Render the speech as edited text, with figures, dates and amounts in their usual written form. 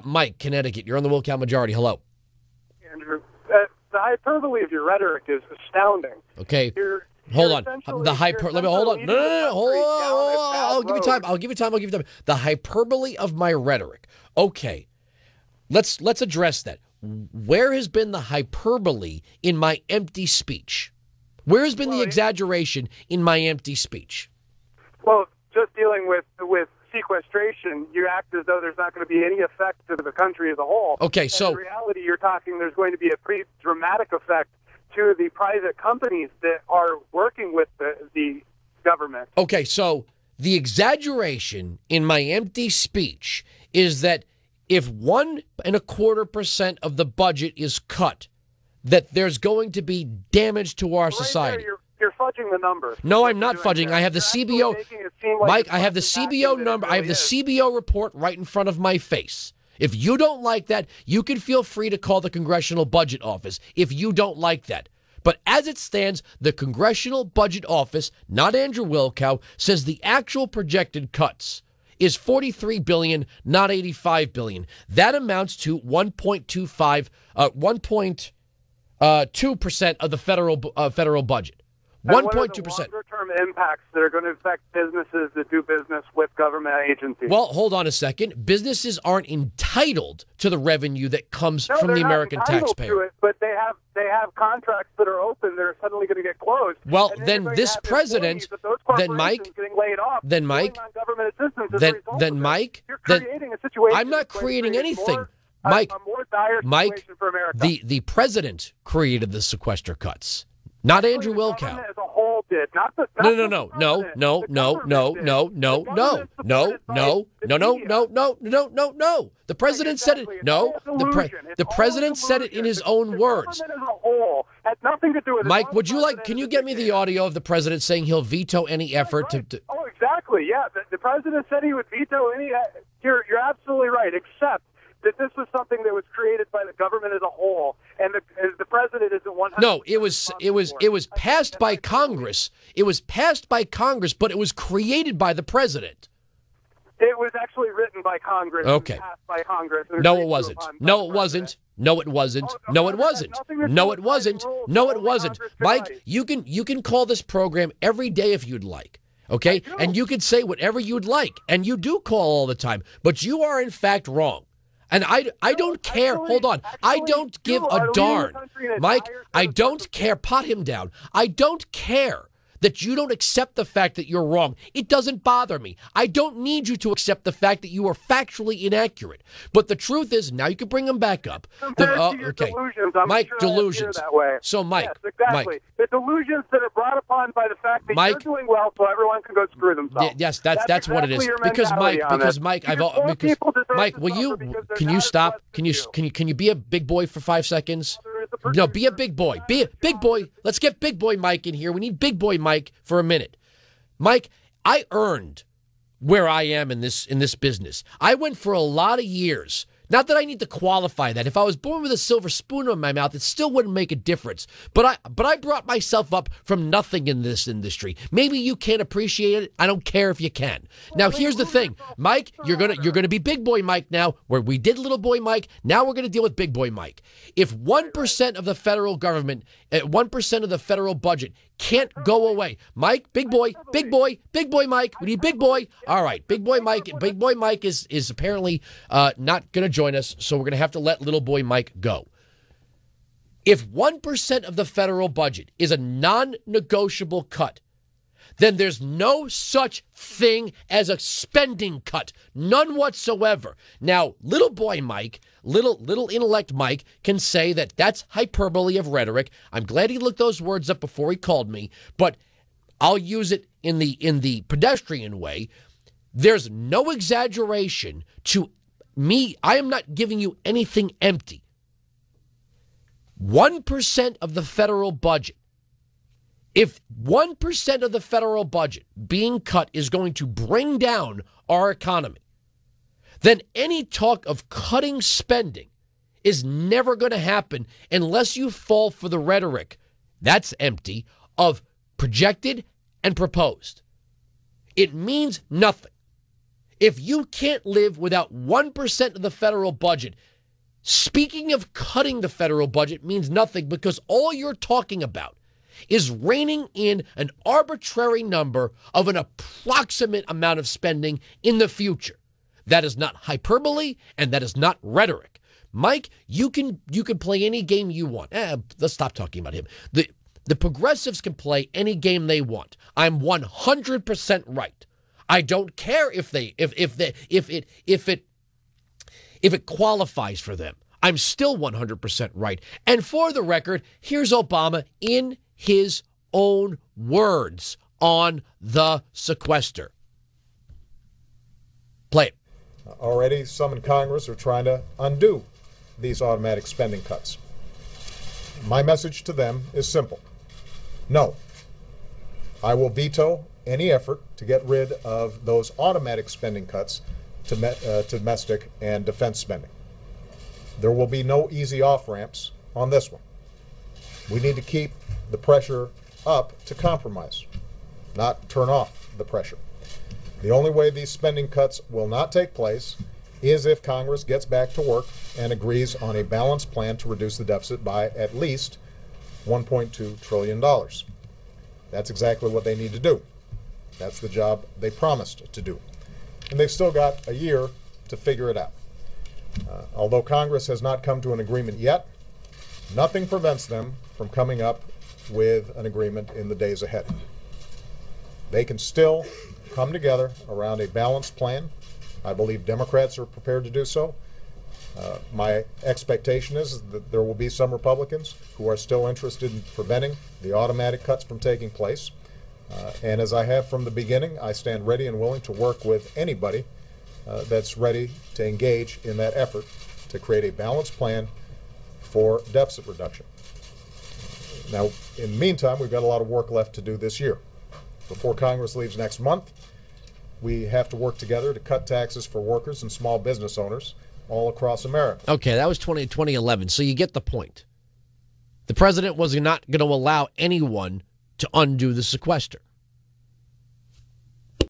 Mike, Connecticut, you're on the Wilkow Majority. Hello. Andrew, the hyperbole of your rhetoric is astounding. Okay. Hold on. The let me hold on. No. Hold on. I'll give you time. I'll give you time. The hyperbole of my rhetoric. Okay. Let's address that. Where has been the hyperbole in my empty speech? Where has been the exaggeration in my empty speech? Well, just dealing with sequestration, you act as though there's not going to be any effect to the country as a whole. Okay, so in reality, you're talking there's going to be a pretty dramatic effect to the private companies that are working with the government. Okay, so the exaggeration in my empty speech is that if 1.25% of the budget is cut, that there's going to be damage to our society. You're fudging the numbers. No, I'm not fudging. I have the CBO. Mike, I have the CBO number. I have the CBO report right in front of my face. If you don't like that, you can feel free to call the Congressional Budget Office if you don't like that. But as it stands, the Congressional Budget Office, not Andrew Wilkow, says the actual projected cuts is $43 billion, not $85 billion. That amounts to 1.2% of the federal budget. 1.2%. Longer-term impacts that are going to affect businesses that do business with government agencies. Well, hold on a second. Businesses aren't entitled to the revenue that comes from the American taxpayer. To it, but they have contracts that are open that are suddenly going to get closed. Well, then this president, then Mike, then Mike, then Mike, you're creating a situation. I'm not creating anything. Mike, the president created the sequester cuts. Not Andrew Wilkow. As a whole did. No. The president said it. No, the president said it in his own words. The government as a whole had nothing to do with it. Mike, would you like? Can you get me the audio of the president saying he'll veto any effort to? Oh, exactly. Yeah, the president said he would veto any. You're absolutely right. Except that this was something that was created by the government as a whole, and the president isn't 100%. No, it was passed by Congress. It was passed by Congress, but it was created by the president. It was actually written by Congress. Okay. And passed by Congress. No, it wasn't. No, it wasn't. No, it wasn't. No, it wasn't. No, it wasn't. No, it wasn't. Mike, you can call this program every day if you'd like. Okay, and you can say whatever you'd like, and you do call all the time, but you are in fact wrong. And I don't care. Hold on. I don't give a darn. Mike, I don't care. Pot him down. I don't care that you don't accept the fact that you're wrong. It doesn't bother me. I don't need you to accept the fact that you are factually inaccurate. But the truth is, now you can bring them back up. Okay. Mike, delusions. That way. So, Mike. Yes, exactly. Mike. The delusions that are brought upon by the fact that Mike, you're doing well so everyone can go screw themselves. Yes, that's what it is. Because Mike, Mike, will you, can you stop? Can you be a big boy for 5 seconds? No, be a big boy. Be a big boy. Let's get big boy Mike in here. We need big boy Mike for a minute. Mike, I earned where I am in this business. I went for a lot of years. Not that I need to qualify that. If I was born with a silver spoon in my mouth, it still wouldn't make a difference. But I brought myself up from nothing in this industry. Maybe you can't appreciate it. I don't care if you can. Now, here's the thing. Mike, you're gonna be big boy Mike now, where we did little boy Mike. Now we're going to deal with big boy Mike. If 1% of the federal government, 1% of the federal budget can't go away. Mike, big boy Mike. We need big boy. All right, big boy Mike is apparently not going to join us, so we're going to have to let little boy Mike go. If 1% of the federal budget is a non-negotiable cut, then there's no such thing as a spending cut. None whatsoever. Now, little boy Mike, little intellect Mike can say that that's hyperbole of rhetoric. I'm glad he looked those words up before he called me, but I'll use it in the pedestrian way. There's no exaggeration to me. I am not giving you anything empty. 1% of the federal budget. If 1% of the federal budget being cut is going to bring down our economy, then any talk of cutting spending is never going to happen unless you fall for the rhetoric, that's empty, of projected and proposed. It means nothing. If you can't live without 1% of the federal budget, speaking of cutting the federal budget means nothing, because all you're talking about is reining in an arbitrary number of an approximate amount of spending in the future. That is not hyperbole, and that is not rhetoric. Mike, you can play any game you want. Let's stop talking about him. The progressives can play any game they want. I'm 100% right. I don't care if it qualifies for them. I'm still 100% right. And for the record, here's Obama in his own words on the sequester. Play it. Already, some in Congress are trying to undo these automatic spending cuts. My message to them is simple. No. I will veto any effort to get rid of those automatic spending cuts to domestic and defense spending. There will be no easy off-ramps on this one. We need to keep the pressure up to compromise, not turn off the pressure. The only way these spending cuts will not take place is if Congress gets back to work and agrees on a balanced plan to reduce the deficit by at least $1.2 trillion. That's exactly what they need to do. That's the job they promised to do. And they've still got a year to figure it out. Although Congress has not come to an agreement yet, nothing prevents them from coming up with an agreement in the days ahead. They can still come together around a balanced plan. I believe Democrats are prepared to do so. My expectation is that there will be some Republicans who are still interested in preventing the automatic cuts from taking place. And as I have from the beginning, I stand ready and willing to work with anybody that's ready to engage in that effort to create a balanced plan for deficit reduction. Now, in the meantime, we've got a lot of work left to do this year. Before Congress leaves next month, we have to work together to cut taxes for workers and small business owners all across America. Okay, that was 2011, so you get the point. The president was not going to allow anyone to undo the sequester.